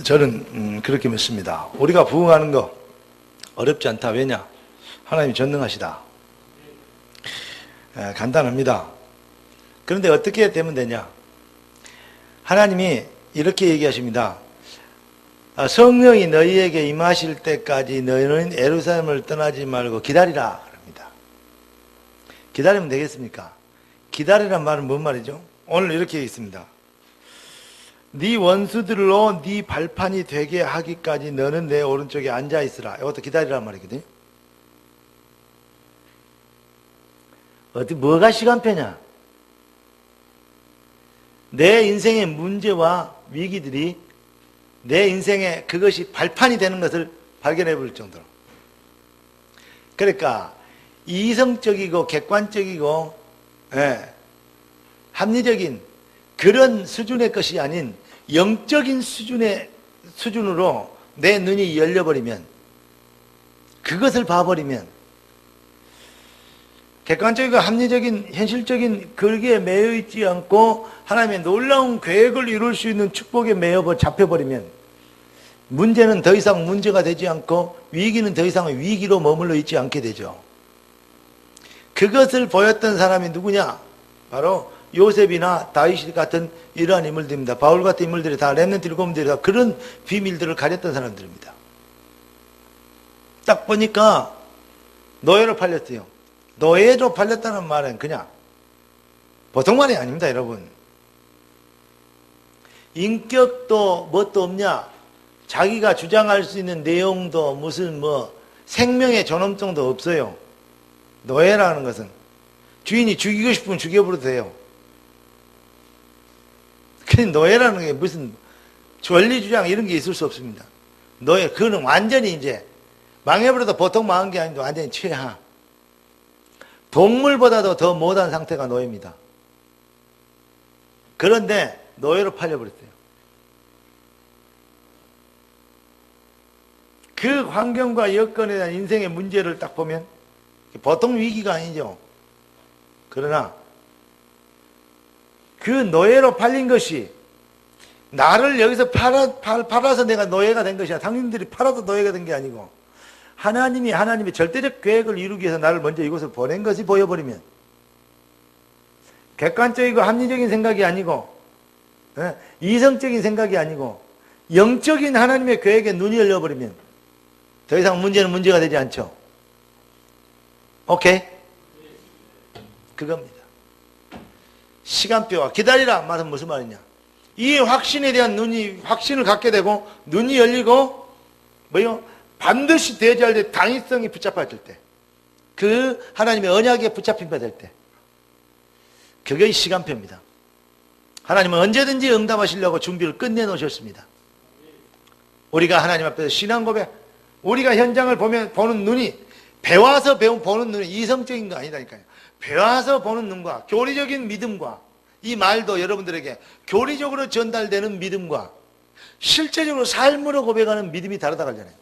저는 그렇게 믿습니다. 우리가 부흥하는 거 어렵지 않다. 왜냐? 하나님이 전능하시다. 간단합니다. 그런데 어떻게 되면 되냐? 하나님이 이렇게 얘기하십니다. 성령이 너희에게 임하실 때까지 너희는 예루살렘을 떠나지 말고 기다리라 그럽니다. 기다리면 되겠습니까? 기다리란 말은 뭔 말이죠? 오늘 이렇게 있습니다. 네 원수들로 네 발판이 되게 하기까지 너는 내 오른쪽에 앉아 있으라. 이것도 기다리란 말이거든요. 뭐가 시간표냐? 내 인생의 문제와 위기들이 내 인생에 그것이 발판이 되는 것을 발견해 볼 정도로. 그러니까 이성적이고 객관적이고 합리적인 그런 수준의 것이 아닌 영적인 수준으로 내 눈이 열려버리면, 그것을 봐버리면, 객관적이고 합리적인 현실적인 거기에 매여 있지 않고 하나님의 놀라운 계획을 이룰 수 있는 축복에 잡혀버리면 문제는 더 이상 문제가 되지 않고 위기는 더 이상 위기로 머물러 있지 않게 되죠. 그것을 보였던 사람이 누구냐? 바로 요셉이나 다윗 같은 이러한 인물들입니다. 바울 같은 인물들이 다 렘넌트 일곱들이 다 그런 비밀들을 가졌던 사람들입니다. 딱 보니까 노예로 팔렸어요. 노예로 팔렸다는 말은 그냥 보통 말이 아닙니다, 여러분. 인격도 뭣도 없냐? 자기가 주장할 수 있는 내용도 무슨 생명의 존엄성도 없어요. 노예라는 것은 주인이 죽이고 싶으면 죽여버려도 돼요. 근데 노예라는 게 무슨 권리주장 이런 게 있을 수 없습니다. 노예, 그거는 완전히 이제 망해버려도 보통 망한 게 아닌데 완전히 최하. 동물보다도 더 못한 상태가 노예입니다. 그런데 노예로 팔려버렸어요. 그 환경과 여건에 대한 인생의 문제를 딱 보면 보통 위기가 아니죠. 그러나 그 노예로 팔린 것이 나를 여기서 팔아서 내가 노예가 된 것이 아니라 당신들이 팔아서 노예가 된 게 아니고 하나님의 절대적 계획을 이루기 위해서 나를 먼저 이곳에 보낸 것이 보여버리면, 객관적이고 합리적인 생각이 아니고 이성적인 생각이 아니고 영적인 하나님의 계획에 눈이 열려버리면 더 이상 문제는 문제가 되지 않죠. 오케이? 그겁니다. 시간표와 기다리라 말은 무슨 말이냐? 이 확신에 대한 확신을 갖게 되고 눈이 열리고 반드시 대지할 때 당위성이 붙잡혀질 때, 그 하나님의 언약에 붙잡힌 바 될 때, 그게 시간표입니다. 하나님은 언제든지 응답하시려고 준비를 끝내놓으셨습니다. 우리가 하나님 앞에서 신앙 고백, 우리가 현장을 보는 눈이 배워서 보는 눈이 이성적인 거 아니다니까요. 배워서 보는 눈과 교리적인 믿음과, 이 말도 여러분들에게 교리적으로 전달되는 믿음과 실제적으로 삶으로 고백하는 믿음이 다르다 그러잖아요.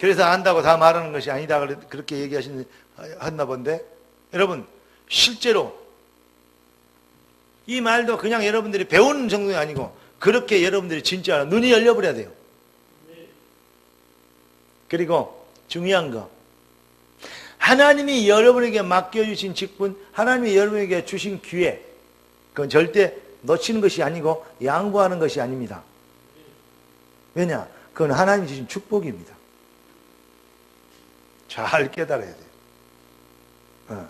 그래서 안다고 다 말하는 것이 아니다 그렇게 얘기하셨나 본데, 여러분 실제로 이 말도 그냥 여러분들이 배우는 정도가 아니고 그렇게 여러분들이 진짜 눈이 열려버려야 돼요. 그리고 중요한 거, 하나님이 여러분에게 맡겨주신 직분, 하나님이 여러분에게 주신 기회, 그건 절대 놓치는 것이 아니고 양보하는 것이 아닙니다. 왜냐? 그건 하나님이 주신 축복입니다. 잘 깨달아야 돼요.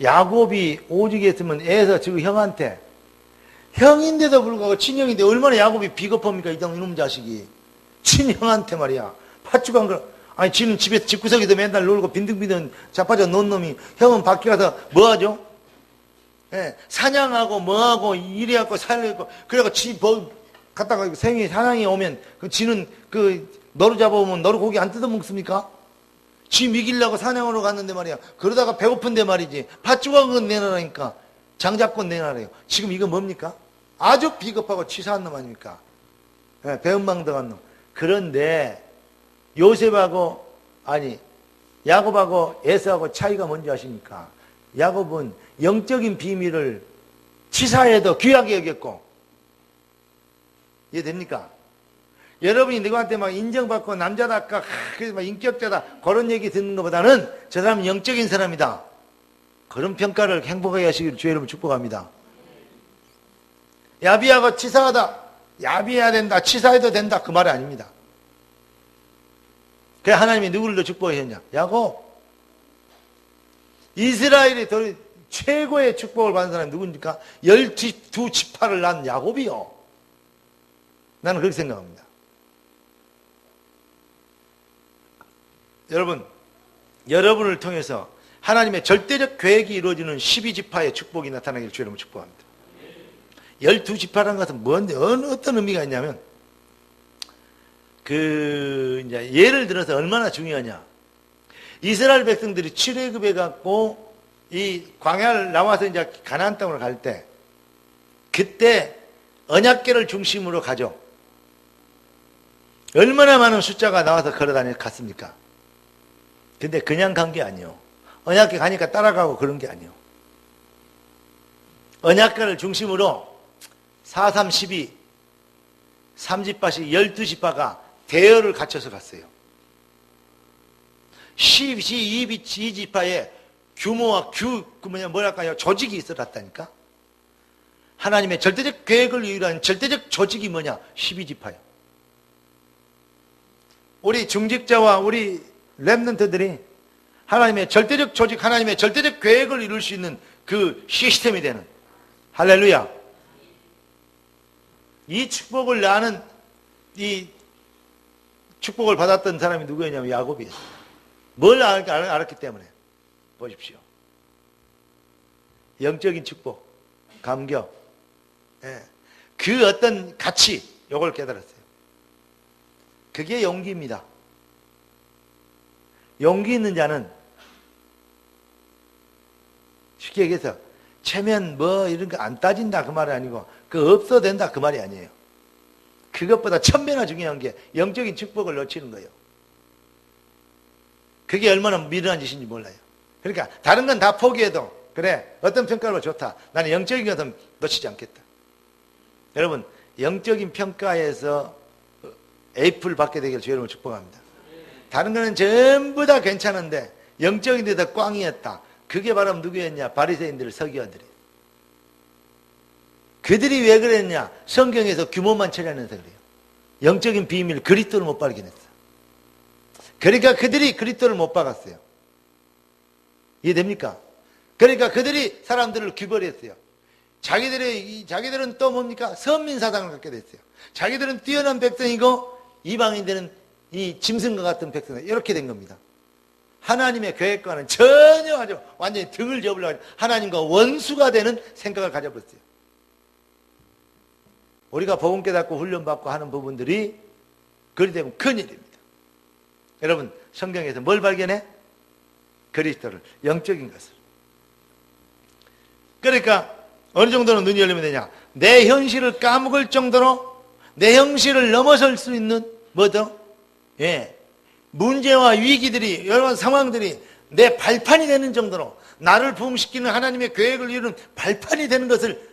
야곱이 오직에 있으면 에서 지금 형한테, 형인데도 불구하고 친형인데 얼마나 야곱이 비겁합니까? 이놈 자식이 친형한테 말이야 팥죽한 걸, 아니 지는 집에 집구석에서 맨날 놀고 빈둥빈둥 자빠져 놓은 놈이 형은 밖에 가서 뭐하죠? 사냥하고 뭐하고 이래갖고 살려고, 그래갖고 갔다가 생이 사냥이 오면 지는 너루 잡아오면 너루 고기 안 뜯어 먹습니까? 지 미기려고 사냥하러 갔는데 말이야, 그러다가 배고픈데 말이지 팥죽한 건 내놔라니까 장작권 내놔래요. 지금 이거 뭡니까? 아주 비겁하고 치사한 놈 아닙니까? 배은망덕한 놈. 그런데 야곱하고 에서하고 차이가 뭔지 아십니까? 야곱은 영적인 비밀을 치사해도 귀하게 여겼고 이해됩니까? 여러분이 누구한테 막 인정받고 남자답고 그래서 막 인격자다 그런 얘기 듣는 것보다는 저 사람은 영적인 사람이다. 그런 평가를 행복하게 하시기를 주의 이름으로 축복합니다. 야비하고 치사하다. 야비해야 된다. 치사해도 된다. 그 말이 아닙니다. 그래 하나님이 누구를 더 축복하셨냐? 야곱. 이스라엘이 최고의 축복을 받은 사람이 누굽니까? 12지파를 낳은 야곱이요. 나는 그렇게 생각합니다. 여러분을 통해서 하나님의 절대적 계획이 이루어지는 12지파의 축복이 나타나기를 주의 이름으로 축복합니다. 12지파라는 것은 뭔데, 어떤 의미가 있냐면, 이제 예를 들어서 얼마나 중요하냐. 이스라엘 백성들이 출애굽해갖고 이 광야를 나와서 이제 가나안 땅으로 갈 때, 그때 언약궤를 중심으로 가죠. 얼마나 많은 숫자가 나와서 갔습니까? 근데 그냥 간 게 아니에요. 언약궤 가니까 따라가고 그런 게 아니에요. 언약궤를 중심으로 4, 3, 12, 3지파씩 12지파가 대열을 갖춰서 갔어요. 12지파의 규모와 뭐랄까요? 조직이 있었다니까? 하나님의 절대적 계획을 이루는 절대적 조직이 뭐냐? 12지파예요. 우리 중직자와 우리 렘넌트들이 하나님의 절대적 조직, 하나님의 절대적 계획을 이룰 수 있는 그 시스템이 되는, 할렐루야. 이 축복을 나는, 이 축복을 받았던 사람이 누구였냐면 야곱이었어요. 뭘 알았기 때문에. 보십시오. 영적인 축복, 감격, 그 어떤 가치, 요걸 깨달았어요. 그게 용기입니다. 용기 있는 자는 쉽게 얘기해서 체면 뭐 이런 거 안 따진다 그 말이 아니고 그 없어도 된다 그 말이 아니에요. 그것보다 1000배나 중요한 게 영적인 축복을 놓치는 거예요. 그게 얼마나 미련한 짓인지 몰라요. 그러니까 다른 건 다 포기해도 그래 어떤 평가로 좋다. 나는 영적인 것은 놓치지 않겠다. 여러분 영적인 평가에서 A플 받게 되기를 주의 이름으로 축복합니다. 다른 거는 전부 다 괜찮은데 영적인 데다 꽝이었다. 그게 바로 누구였냐? 바리새인들, 서기관들이. 그들이 왜 그랬냐? 성경에서 규모만 처리하면서 그래요. 영적인 비밀, 그리스도를 못 발견했어. 그러니까 그들이 그리스도를 못 박았어요. 이해됩니까? 그러니까 그들이 사람들을 귀버렸어요. 자기들은 또 뭡니까? 선민사상을 갖게 됐어요. 자기들은 뛰어난 백성이고 이방인들은 이 짐승과 같은 백성들, 이렇게 된 겁니다. 하나님의 계획과는 전혀 아주 완전히 등을 접으려고 하나님과 원수가 되는 생각을 가져버렸어요. 우리가 복음 깨닫고 훈련받고 하는 부분들이 그리 되면 큰일입니다. 여러분 성경에서 뭘 발견해? 그리스도를, 영적인 것을. 그러니까 어느 정도는 눈이 열리면 되냐? 내 현실을 까먹을 정도로 내 현실을 넘어설 수 있는 뭐죠? 문제와 위기들이, 여러 상황들이 내 발판이 되는 정도로 나를 부흥시키는 하나님의 계획을 이루는 발판이 되는 것을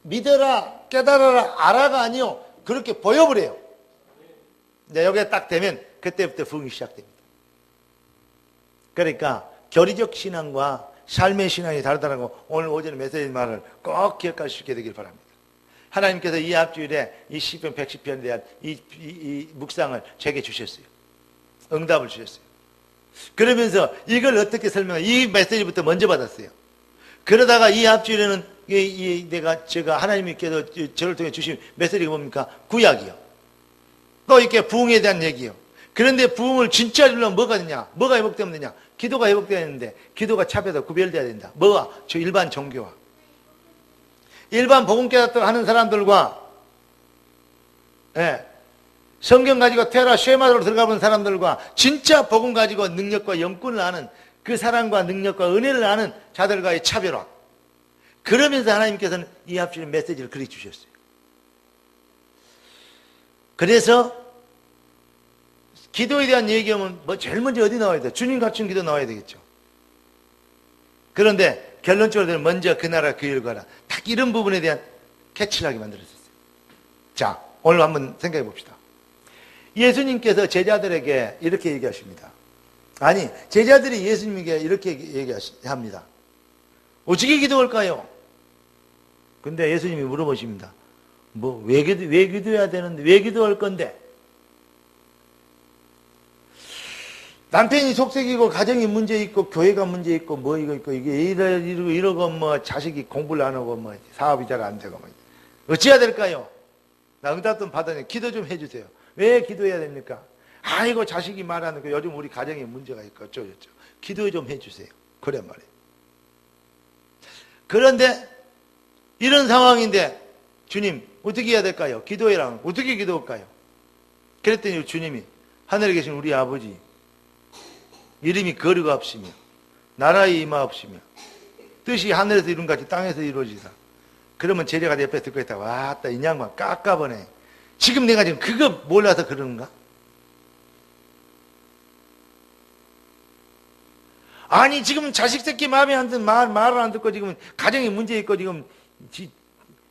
믿어라, 깨달아라, 알아가 아니요. 그렇게 보여버려요. 근데 여기에 딱 되면 그때부터 부흥이 시작됩니다. 그러니까 교리적 신앙과 삶의 신앙이 다르다고 오늘 오전에 메시지 말을 꼭 기억할 수 있게 되길 바랍니다. 하나님께서 이 앞주일에 이 시편 110편에 대한 이 묵상을 제게 주셨어요. 응답을 주셨어요. 그러면서 이걸 어떻게 이 메시지부터 먼저 받았어요. 그러다가 이 앞주일에는 제가 하나님께서 저를 통해 주신 메시지가 뭡니까? 구약이요. 또 이렇게 부흥에 대한 얘기요. 그런데 부흥을 진짜 이루려면 뭐가 되냐? 뭐가 회복되면 되냐? 기도가 회복되어야 되는데 기도가 차별다 구별돼야 된다. 뭐가? 저 일반 종교와 일반 복음 깨닫고 하는 사람들과 성경 가지고 테라 쉐마로 들어가본 사람들과 진짜 복음 가지고 능력과 영권을 아는 그 사랑과 능력과 은혜를 아는 자들과의 차별화. 그러면서 하나님께서는 이 앞주는 메시지를 그리 주셨어요. 그래서 기도에 대한 얘기하면 제일 먼저 어디 나와야 돼? 주님 갖춘 기도 나와야 되겠죠. 그런데 결론적으로 먼저 그 나라 그 일 가라. 딱 이런 부분에 대한 캐치를 하게 만들었어요. 자, 오늘 한번 생각해 봅시다. 예수님께서 제자들에게 이렇게 얘기하십니다. 아니, 제자들이 예수님에게 이렇게 얘기합니다. 어떻게 기도할까요? 근데 예수님이 물어보십니다. 왜 기도해야 되는데, 왜 기도할 건데? 남편이 속색이고, 가정이 문제 있고, 교회가 문제 있고, 뭐 이거 있고, 이게 이러고, 뭐, 자식이 공부를 안 하고, 뭐, 사업이 잘 안 되고, 뭐. 어찌해야 될까요? 나 응답 받으니 기도 좀 해주세요. 왜 기도해야 됩니까? 아이고, 자식이 말하는 거, 요즘 우리 가정에 문제가 있고, 어쩌고저쩌고. 기도 좀 해주세요. 그래 말이에요. 그런데, 이런 상황인데, 주님, 어떻게 해야 될까요? 기도해라. 어떻게 기도할까요? 그랬더니 주님이, 하늘에 계신 우리 아버지, 이름이 거류가 없으며, 나라의 임하옵시며, 뜻이 하늘에서 이룬 같이 땅에서 이루어지다. 그러면 제자가 옆에 듣고 있다가, 왔다, 이 양반 깝깝하네. 지금 내가 지금 그거 몰라서 그러는가? 아니, 지금 자식 새끼 마음에 안 드는 말을 안 듣고 지금 가정에 문제 있고 지금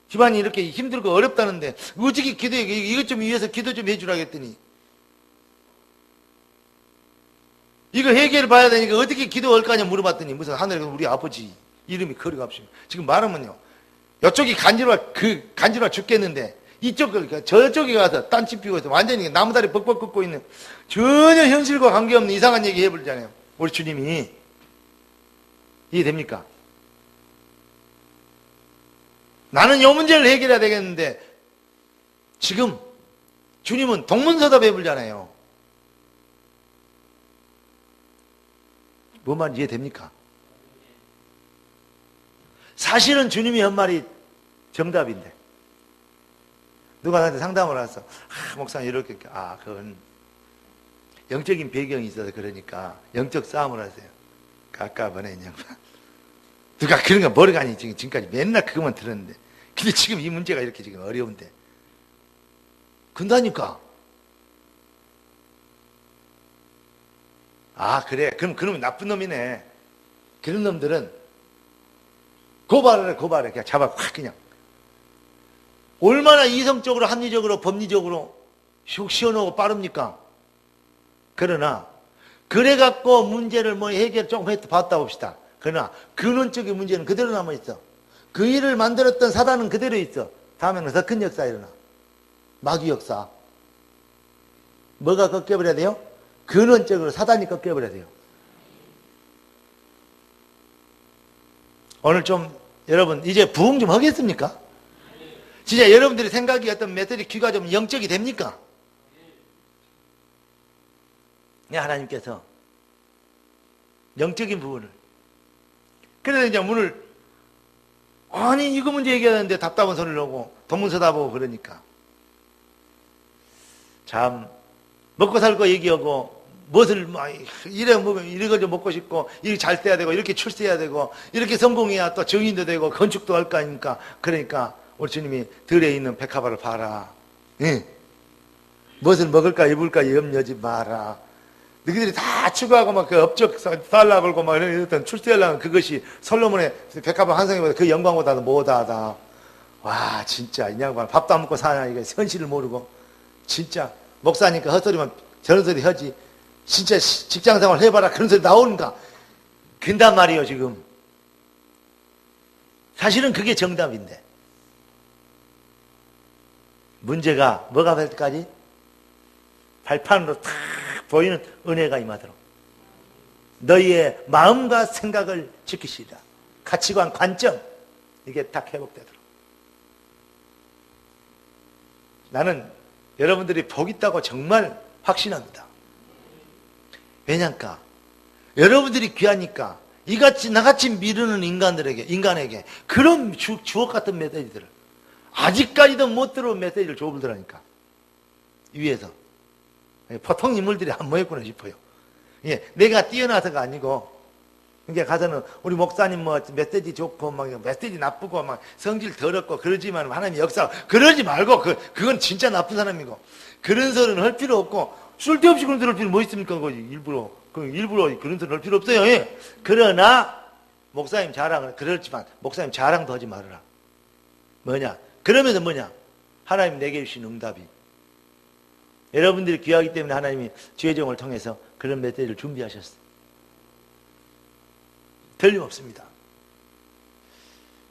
집안이 이렇게 힘들고 어렵다는데 어떻게 기도해? 이것 좀 위해서 기도 좀 해주라 했더니 이거 해결을 봐야 되니까 어떻게 기도할 거냐 물어봤더니 무슨 하늘에 우리 아버지 이름이 거리가 없습니다. 지금 말하면요. 이쪽이 간지러워 죽겠는데 저쪽에 가서 딴집 피고 있어. 완전히 나무다리 벅벅 긋고 있는 전혀 현실과 관계없는 이상한 얘기 해버리잖아요. 우리 주님이. 이해됩니까? 나는 이 문제를 해결해야 되겠는데 지금 주님은 동문서답 해버리잖아요. 뭔 말인지 이해됩니까? 사실은 주님이 한 말이 정답인데 누가 나한테 상담을 해서 목사님 이렇게 그건 영적인 배경이 있어서 그러니까 영적 싸움을 하세요. 깝깝하네 이 양반. 누가 그런가 머리가 아니 지금까지 맨날 그것만 들었는데 근데 지금 이 문제가 이렇게 지금 어려운데 근다니까. 그래 그러면 나쁜 놈이네. 그런 놈들은 고발해 그냥 잡아 확 그냥. 얼마나 이성적으로 합리적으로 법리적으로 슉 시원하고 빠릅니까? 그러나 그래갖고 문제를 뭐 해결 조금 봤다 봅시다. 그러나 근원적인 문제는 그대로 남아있어. 그 일을 만들었던 사단은 그대로 있어. 다음에는 더 큰 역사 일어나. 마귀 역사. 뭐가 꺾여버려야 돼요? 근원적으로 사단이 꺾여버려야 돼요. 오늘 좀 여러분 이제 부흥 좀 하겠습니까? 진짜 여러분들이 생각이 어떤 메시지 귀가 좀 영적이 됩니까? 하나님께서 영적인 부분을 그래서 이제 문을 아니 이거 문제 얘기하는데 답답한 소리를 하고 동문서답하고 그러니까 참 먹고 살 거 얘기하고 무엇을 이래 먹으면 이거 좀 먹고 싶고 이렇게 잘 돼야 되고 이렇게 출세해야 되고 이렇게 성공해야 또 정인도 되고 건축도 할 거 아닙니까? 그러니까 우리 주님이 들에 있는 백합화를 봐라. 응. 무엇을 먹을까 입을까 염려하지 마라. 너희들이 다 추구하고 막 그 업적 쌓으려고 그러고 막 이랬던 출세하려는 그것이 솔로몬의 백합화 한 성이보다 그 영광보다도 못하다. 와 진짜 이 양반 밥도 안 먹고 사냐 이게 현실을 모르고 진짜 목사니까 헛소리만 저런 소리 하지 진짜 직장생활 해봐라 그런 소리 나오는가 근단 말이에요 지금. 사실은 그게 정답인데 문제가 뭐가 될 때까지 발판으로 탁 보이는 은혜가 임하도록 너희의 마음과 생각을 지키시라. 가치관, 관점 이게 딱 회복되도록. 나는 여러분들이 복 있다고 정말 확신합니다. 왜냐니까 여러분들이 귀하니까 이같이 나같이 미루는 인간에게 그런 주옥 같은 메시지들을 아직까지도 못 들어온 메시지를 줘보더라니까. 위에서 보통 인물들이 안 모였구나 싶어요. 예, 내가 뛰어나서가 아니고, 그러니까 가서는 우리 목사님 뭐 메시지 좋고, 막 메시지 나쁘고, 막 성질 더럽고, 그러지만 하나님 역사, 그러지 말고, 그건 진짜 나쁜 사람이고, 그런 소리는 할 필요 없고, 쓸데없이 그런 소리 할 필요 뭐 있습니까? 일부러 그런 소리 할 필요 없어요. 예. 그러나, 목사님 자랑은 그렇지만, 목사님 자랑도 하지 말아라. 뭐냐? 그러면서 뭐냐? 하나님 내게 주신 응답이. 여러분들이 귀하기 때문에 하나님이 주의종을 통해서 그런 메시지를 준비하셨어요. 틀림없습니다.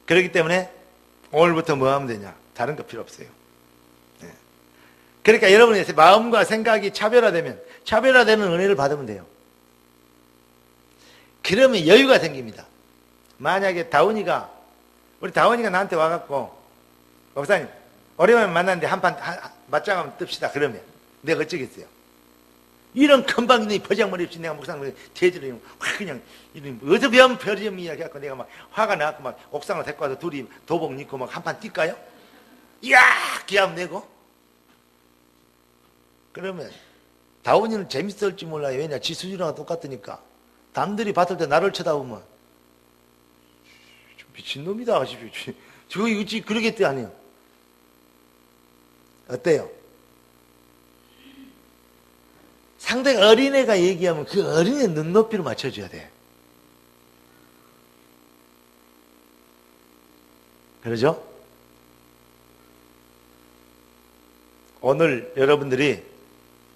그렇기 때문에 오늘부터 뭐 하면 되냐? 다른 거 필요 없어요. 네. 그러니까 여러분의 마음과 생각이 차별화되면 은혜를 받으면 돼요. 그러면 여유가 생깁니다. 만약에 우리 다원이가 나한테 와갖고, 목사님, 오랜만에 만났는데 한판 맞짱 한번 뜹시다. 그러면 내가 어쩌겠어요? 이런 금방이 버장머리 없이 내가 목사님 대지를 확 그냥, 어디서 배우면 별이면 이야기하고 내가 막 화가 나고 막 옥상으로 데리고 와서 둘이 도복 입고 막 한판 뛸까요? 이야! 기합 내고? 그러면 다원이는 재밌을지 몰라요. 왜냐? 지 수준하고 똑같으니까. 남들이 봤을 때 나를 쳐다보면 미친놈이다 하십시오. 저거 이거 그러겠대 아니에요. 어때요? 상대가 어린애가 얘기하면 그 어린애 눈높이를 맞춰줘야 돼. 그러죠? 오늘 여러분들이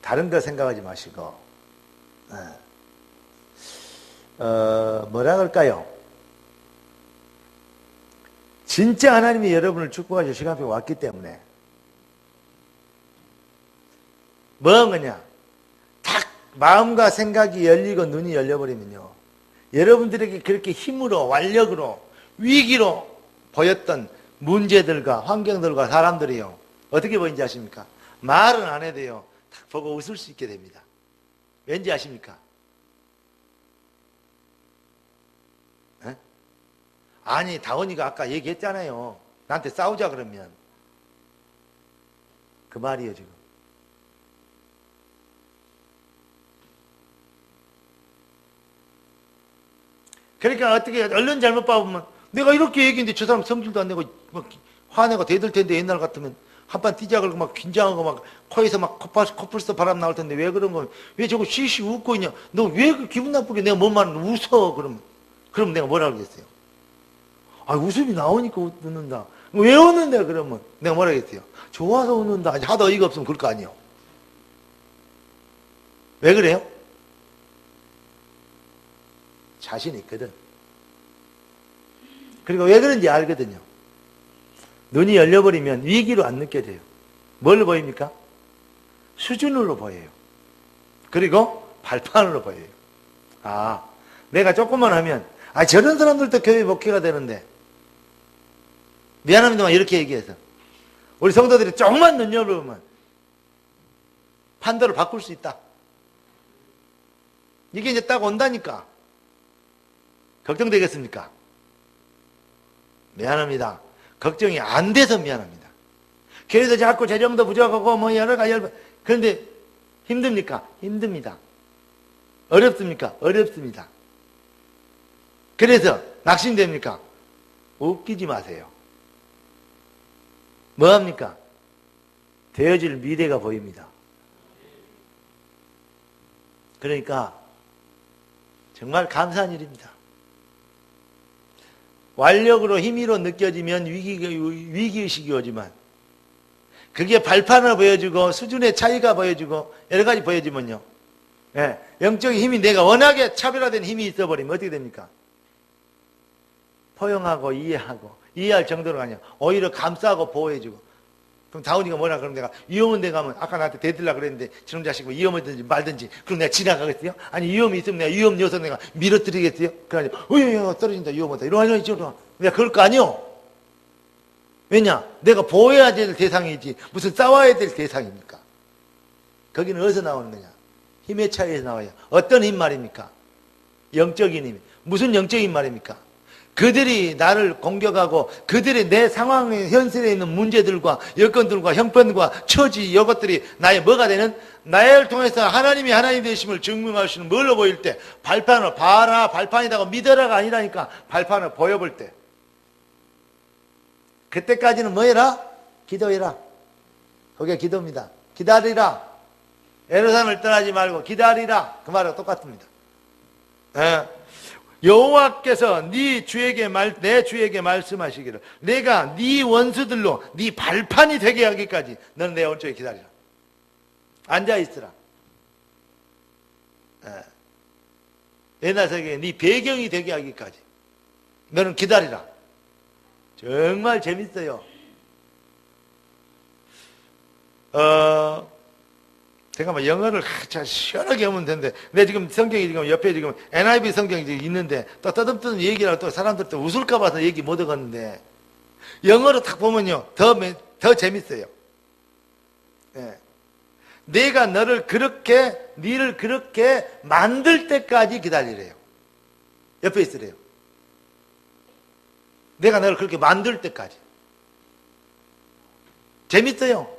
다른 거 생각하지 마시고 뭐라 그럴까요? 진짜 하나님이 여러분을 축복하실 시간이 왔기 때문에 뭐 한 거냐? 딱 마음과 생각이 열리고 눈이 열려버리면요, 여러분들에게 그렇게 힘으로 완력으로 위기로 보였던 문제들과 환경들과 사람들이요, 어떻게 보이는지 아십니까? 말은 안 해도요 딱 보고 웃을 수 있게 됩니다. 왠지 아십니까? 에? 아니 다원이가 아까 얘기했잖아요. 나한테 싸우자 그러면 그 말이에요 지금. 그러니까 어떻게 얼른 잘못 봐보면 내가 이렇게 얘기했는데 저 사람 성질도 안 내고 막 화내고 대들 텐데 옛날 같으면 한판 뛰자 그러고 막 긴장하고 막 코에서 막 코뿔소 바람 나올 텐데 왜 그런 거, 왜 저거 쉬쉬 웃고 있냐? 너 왜 그 기분 나쁘게 내가 뭔 말을 웃어? 그럼 내가 뭐라 그러겠어요? 아, 웃음이 나오니까 웃는다. 왜 웃는데 그러면 내가 뭐라 그랬어요? 좋아서 웃는다. 하도 어이가 없으면 그럴 거 아니에요. 왜 그래요? 자신 있거든. 그리고 왜 그런지 알거든요. 눈이 열려버리면 위기로 안 느껴져요. 뭘 보입니까? 수준으로 보여요. 그리고 발판으로 보여요. 아, 내가 조금만 하면, 저런 사람들도 교회 목회가 되는데, 미안합니다만 이렇게 얘기해서, 우리 성도들이 조금만 눈여겨보면 판도를 바꿀 수 있다. 이게 이제 딱 온다니까. 걱정되겠습니까? 미안합니다. 걱정이 안 돼서 미안합니다. 교회도 자꾸 재정도 부족하고 뭐 여러 가지, 그런데 힘듭니까? 힘듭니다. 어렵습니까? 어렵습니다. 그래서 낙심됩니까? 웃기지 마세요. 뭐합니까? 되어질 미래가 보입니다. 그러니까 정말 감사한 일입니다. 완력으로 힘으로 느껴지면 위기의식이 오지만 그게 발판을 보여주고 수준의 차이가 보여주고 여러 가지 보여주면요, 영적인 힘이 내가 워낙에 차별화된 힘이 있어버리면 어떻게 됩니까? 포용하고 이해할 정도로 아니야. 오히려 감싸고 보호해주고. 그럼 다운이가 뭐라 그러면 내가 위험한 데 가면 아까 나한테 대들려고 그랬는데 저놈 자식 뭐 위험하든지 말든지 그럼 내가 지나가겠어요? 아니 위험이 있으면 내가 위험 요소 내가 밀어드리겠어요? 그래가지고 떨어진다 위험하다 이러면 내가 그럴 거 아니요? 왜냐? 내가 보호해야 될 대상이지 무슨 싸워야 될 대상입니까? 거기는 어디서 나오는 거냐? 힘의 차이에서 나와요. 어떤 힘 말입니까? 영적인 힘. 무슨 영적인 말입니까? 그들이 나를 공격하고 그들이 내 상황의 현실에 있는 문제들과 여건들과 형편과 처지 이것들이 나의 뭐가 되는, 나를 통해서 하나님이 하나님 되심을 증명할 수 있는 뭘로 보일 때, 발판을 봐라 발판이라고 믿어라가 아니라니까, 발판을 보여볼 때 그때까지는 뭐 해라? 기도해라. 그게 기도입니다. 기다리라. 예루살렘을 떠나지 말고 기다리라. 그 말하고 똑같습니다. 여호와께서 내 주에게 말씀하시기를 내가 네 원수들로 네 발판이 되게 하기까지 너는 내 오른쪽에 기다리라. 앉아있으라. 옛날 세계에 네 배경이 되게 하기까지 너는 기다리라. 정말 재밌어요. 제가 뭐 영어를 잘 시원하게 하면 되는데, 내 지금 성경이 지금 옆에 지금 NIV 성경이 지금 있는데, 또 떠듬떠듬 얘기를 또 사람들 또 웃을까 봐서 얘기 못 하겠는데, 영어로 딱 보면요, 더 재밌어요. 예. 내가 너를 니를 그렇게 만들 때까지 기다리래요. 옆에 있으래요. 내가 너를 그렇게 만들 때까지. 재밌어요.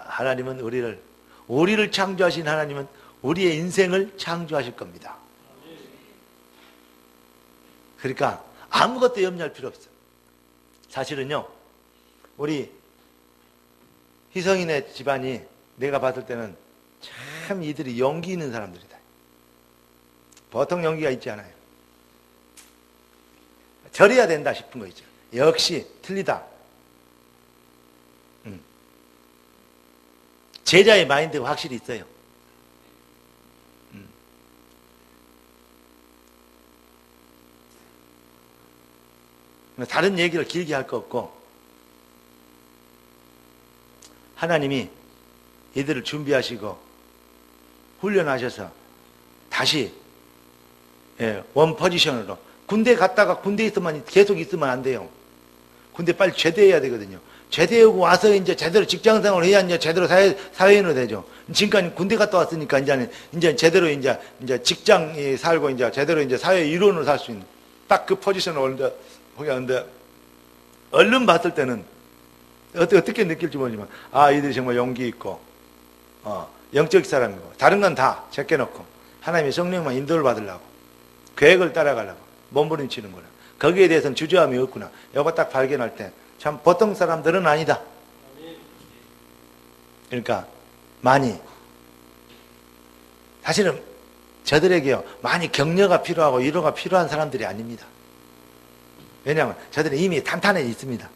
하나님은 우리를 창조하신 하나님은 우리의 인생을 창조하실 겁니다. 그러니까 아무것도 염려할 필요 없어요. 사실은요, 우리 희성이네 집안이 내가 봤을 때는 참 이들이 용기 있는 사람들이다. 보통 용기가 있지 않아요. 저래야 된다 싶은 거 있죠. 역시 틀리다. 제자의 마인드가 확실히 있어요. 다른 얘기를 길게 할 거 없고, 하나님이 이들을 준비하시고 훈련하셔서 다시 원 포지션으로, 군대 갔다가 군대에 계속 있으면 안 돼요. 군대 빨리 제대해야 되거든요. 제대하고 와서 이제 제대로 직장 생활을 해야 이제 제대로 사회인으로 되죠. 지금까지 군대 갔다 왔으니까 이제 제대로 이제 직장에 살고 이제 제대로 이제 사회 일원으로 살 수 있는 딱 그 포지션을 오는데, 보겠는데, 얼른 봤을 때는 어떻게 느낄지 모르지만, 이들이 정말 용기 있고, 영적 사람이고, 다른 건 다 제껴놓고, 하나님의 성령만 인도를 받으려고, 계획을 따라가려고, 몸부림치는구나. 거기에 대해서는 주저함이 없구나. 이거 딱 발견할 때, 참 보통 사람들은 아니다. 그러니까, 사실은 저들에게요, 많이 격려가 필요하고 위로가 필요한 사람들이 아닙니다. 왜냐하면 저들은 이미 탄탄해 있습니다.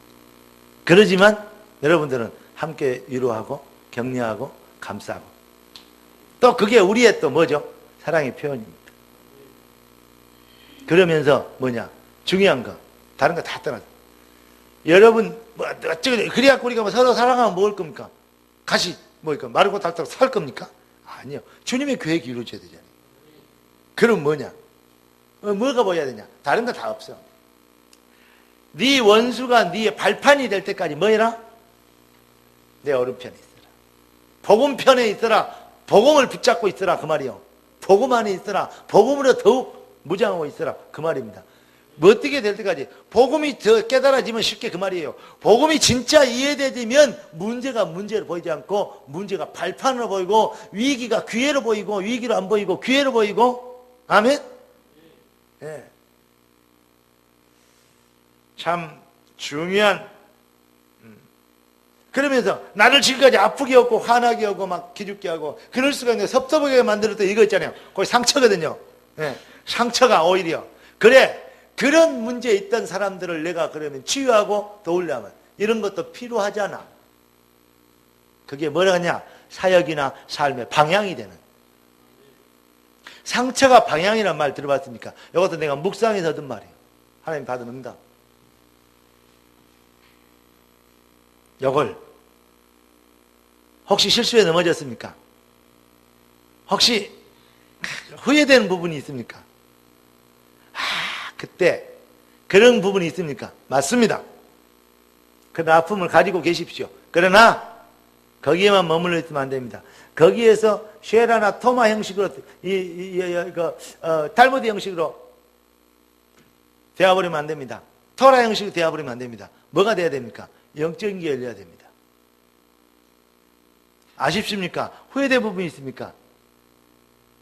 그러지만 여러분들은 함께 위로하고 격려하고 감싸고, 또 그게 우리의 또 뭐죠? 사랑의 표현입니다. 그러면서 중요한 거, 다른 거 다 떠나서, 여러분 그래갖고 우리가 뭐 서로 사랑하면 뭘 겁니까? 같이 마르고 닥닥 살 겁니까? 아니요. 주님의 계획이 이루어져야 되잖아요. 그럼 뭐가 보여야 되냐? 다른 거 다 없어. 네 원수가 네 발판이 될 때까지 뭐해라? 내 오른편에 있어라. 복음 편에 있어라. 복음을 붙잡고 있어라. 그 말이요. 복음 안에 있어라. 복음으로 더욱 무장하고 있어라. 그 말입니다. 뭐 어떻게 될 때까지? 복음이 더 깨달아지면 쉽게 그 말이에요. 복음이 진짜 이해되면 문제가 문제로 보이지 않고, 문제가 발판으로 보이고, 위기가 기회로 보이고, 위기로 안 보이고 기회로 보이고. 아멘? 예. 참 중요한. 그러면서 나를 지금까지 아프게 하고 화나게 하고 막 기죽게 하고 그럴 수가 있는데, 섭섭하게 만들었던 이거 있잖아요. 거기 상처거든요. 예. 상처가 오히려 그런 문제에 있던 사람들을 내가 그러면 치유하고 도우려면 이런 것도 필요하잖아. 그게 뭐라 하냐? 사역이나 삶의 방향이 되는. 상처가 방향이란 말 들어봤습니까? 이것도 내가 묵상에서 얻은 말이에요. 하나님 받은 응답. 이걸 혹시 실수에 넘어졌습니까? 혹시 후회되는 부분이 있습니까? 그때 그런 부분이 있습니까? 맞습니다. 그런 아픔을 가지고 계십시오. 그러나 거기에만 머물러 있으면 안 됩니다. 거기에서 쉐라나 토마 형식으로 탈무드 형식으로 되어버리면 안 됩니다. 토라 형식으로 되어버리면 안 됩니다. 뭐가 돼야 됩니까? 영적인 게 열려야 됩니다. 아쉽습니까? 후회될 부분이 있습니까?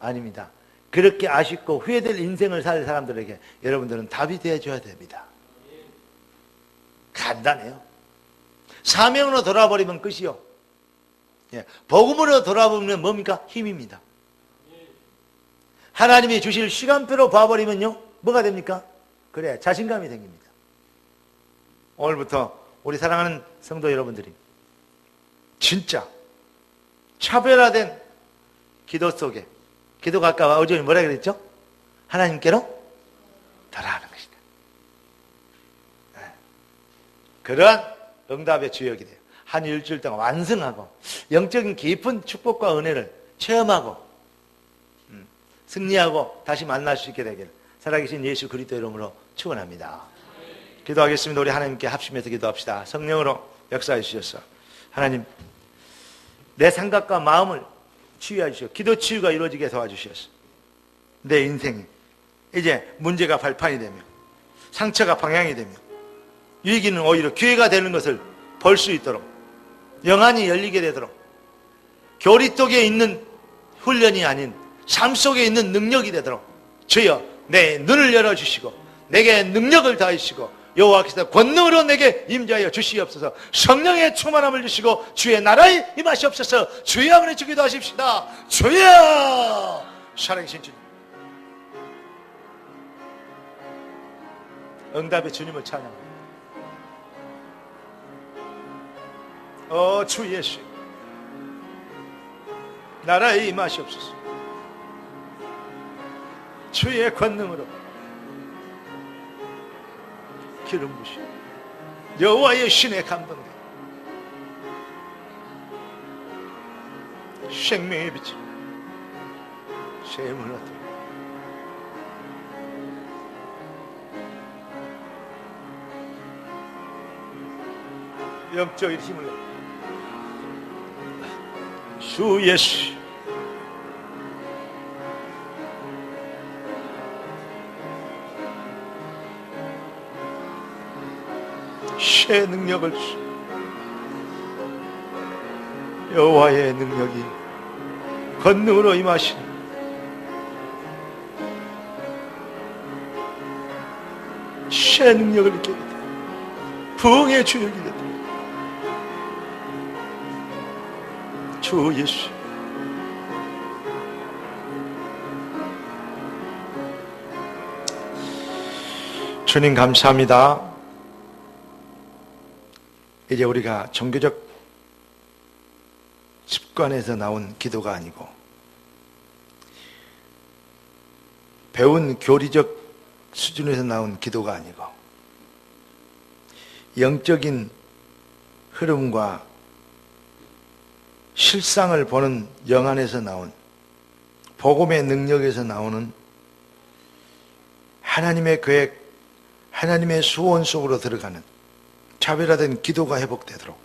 아닙니다. 그렇게 아쉽고 후회될 인생을 살 사람들에게 여러분들은 답이 되어줘야 됩니다. 간단해요. 사명으로 돌아버리면 끝이요. 복음으로 돌아보면 뭡니까? 힘입니다. 하나님이 주실 시간표로 봐버리면요, 뭐가 됩니까? 그래, 자신감이 생깁니다. 오늘부터 우리 사랑하는 성도 여러분들이 진짜 차별화된 기도 속에, 기도가 아까 어제 뭐라 그랬죠? 하나님께로 돌아가는 것이다. 그러한 응답의 주역이 돼요. 한 일주일 동안 완성하고 영적인 깊은 축복과 은혜를 체험하고 승리하고 다시 만날 수 있게 되기를 살아계신 예수 그리스도 이름으로 축원합니다. 기도하겠습니다. 우리 하나님께 합심해서 기도합시다. 성령으로 역사해 주셔서 하나님, 내 생각과 마음을 치유해 주시고 기도 치유가 이루어지게 도와주셔서 내 인생이 이제 문제가 발판이 되며 상처가 방향이 되며 위기는 오히려 기회가 되는 것을 볼 수 있도록 영안이 열리게 되도록 교리 속에 있는 훈련이 아닌 삶 속에 있는 능력이 되도록 주여 내 눈을 열어주시고 내게 능력을 다하시고 여호와께서 권능으로 내게 임재하여 주시옵소서. 성령의 충만함을 주시고 주의 나라에 임하시옵소서. 주의 영원히 주기도 하십시다. 주여, 살아계신 주님, 응답의 주님을 찬양합니다. 주 예수, 나라에 임하시옵소서. 주의 권능으로 기름 부시고 여호와의 신의 감동대 생명의 빛이 샘을 얻어 영적인 힘을 얻어 주 예수, 새 능력을 주시고 여호와의 능력이 권능으로 임하신 새 능력을 느끼게 돼. 부흥의 주역이 되다. 주 예수, 주님 감사합니다. 이제 우리가 종교적 습관에서 나온 기도가 아니고 배운 교리적 수준에서 나온 기도가 아니고 영적인 흐름과 실상을 보는 영안에서 나온 복음의 능력에서 나오는 하나님의 계획, 하나님의 소원 속으로 들어가는 차별화된 기도가 회복되도록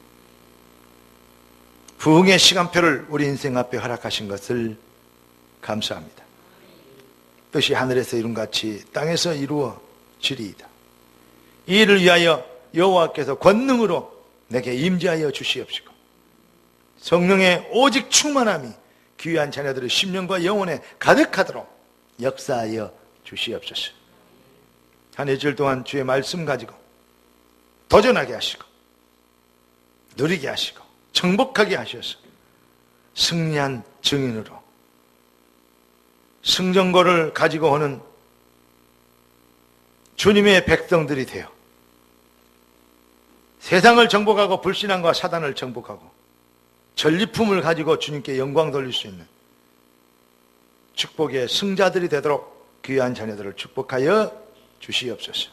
부흥의 시간표를 우리 인생 앞에 허락하신 것을 감사합니다. 뜻이 하늘에서 이룬같이 땅에서 이루어지리이다. 이 일을 위하여 여호와께서 권능으로 내게 임재하여 주시옵시고 성령의 오직 충만함이 귀한 자녀들의 심령과 영혼에 가득하도록 역사하여 주시옵소서. 한 일주일 동안 주의 말씀 가지고 도전하게 하시고 누리게 하시고 정복하게 하셔서 승리한 증인으로 승전거를 가지고 오는 주님의 백성들이 되어 세상을 정복하고 불신앙과 사단을 정복하고 전리품을 가지고 주님께 영광 돌릴 수 있는 축복의 승자들이 되도록 귀한 자녀들을 축복하여 주시옵소서.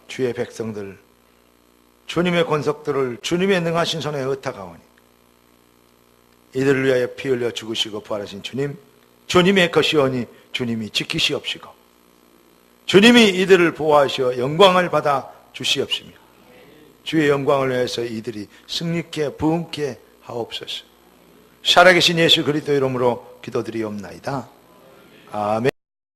주의 백성들, 주님의 권속들을 주님의 능하신 손에 의탁하오니 이들을 위하여 피 흘려 죽으시고 부활하신 주님, 주님의 것이오니 주님이 지키시옵시고 주님이 이들을 보호하시어 영광을 받아 주시옵시며 주의 영광을 위해서 이들이 승리케 부흥케 하옵소서. 살아계신 예수 그리스도 이름으로 기도드리옵나이다. 아멘.